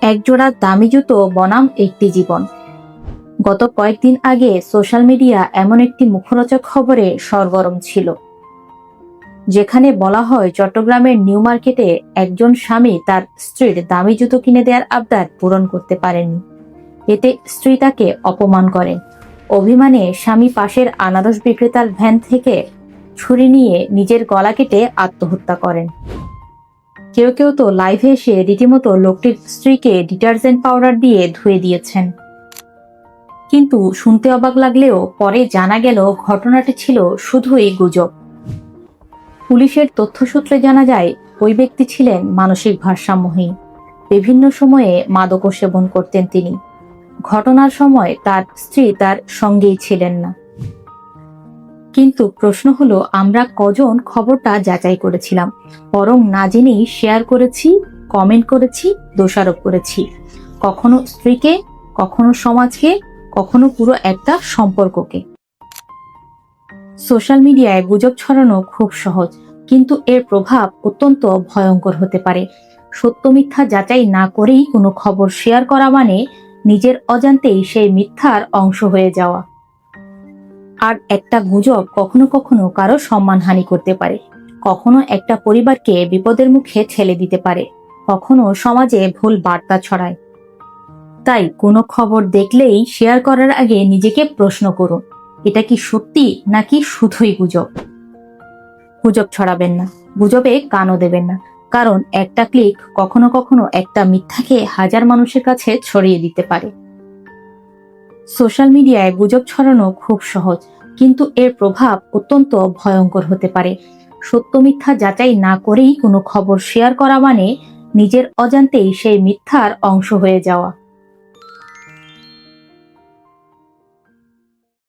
একজোড়া দামি জুতো বনাম একটি জীবন। গত কয়েকদিন আগে সোশ্যাল মিডিয়া এমন একটি মুখরোচক খবরে সরগরম ছিল, যেখানে বলা হয় চট্টগ্রামের নিউ মার্কেটে একজন স্বামী তার স্ত্রীর দামি জুতো কিনে দেওয়ার আবদার পূরণ করতে পারেননি। এতে স্ত্রী তাকে অপমান করেন। অভিমানে স্বামী পাশের আনারস বিক্রেতার ভ্যান থেকে ছুরি নিয়ে নিজের গলা কেটে আত্মহত্যা করেন। কেউ কেউ তো লাইভে এসে রীতিমতো লোকটির স্ত্রীকে ডিটারজেন্ট পাউডার দিয়ে ধুয়ে দিয়েছেন। কিন্তু শুনতে অবাক লাগলেও পরে জানা গেল ঘটনাটি ছিল শুধুই গুজব। পুলিশের তথ্যসূত্রে জানা যায় ওই ব্যক্তি ছিলেন মানসিক ভারসাম্যহীন। বিভিন্ন সময়ে মাদকও সেবন করতেন তিনি। ঘটনার সময় তার স্ত্রী তার সঙ্গেই ছিলেন না। কিন্তু প্রশ্ন হলো, আমরা কজন খবরটা যাচাই করেছিলাম, বরং না জেনেই শেয়ার করেছি, কমেন্ট করেছি, দোষারোপ করেছি, কখনো স্ত্রীকে, কখনো সমাজকে, কখনো পুরো একটা সম্পর্ককে। সোশ্যাল মিডিয়ায় গুজব ছড়ানো খুব সহজ, কিন্তু এর প্রভাব অত্যন্ত ভয়ঙ্কর হতে পারে। সত্য মিথ্যা যাচাই না করেই কোনো খবর শেয়ার করা মানে নিজের অজান্তেই সেই মিথ্যার অংশ হয়ে যাওয়া। আর একটা গুজব কখনো কখনো কারো সম্মানহানি করতে পারে, কখনো একটা পরিবারকে বিপদের মুখে ঠেলে দিতে পারে, কখনো সমাজে ভুল বার্তা ছড়ায়। তাই কোনো খবর দেখলেই শেয়ার করার আগে নিজেকে প্রশ্ন করুন, এটা কি সত্যি নাকি শুধুই গুজব। গুজব ছড়াবেন না, গুজবে কানও দেবেন না, কারণ একটা ক্লিক কখনো কখনো একটা মিথ্যাকে হাজার মানুষের কাছে ছড়িয়ে দিতে পারে। সোশ্যাল মিডিয়ায় গুজব ছড়ানো খুব সহজ, কিন্তু এর প্রভাব অত্যন্ত ভয়ঙ্কর হতে পারে। সত্য মিথ্যা যাচাই না করেই কোনো খবর শেয়ার করা মানে নিজের অজান্তেই সেই মিথ্যার অংশ হয়ে যাওয়া।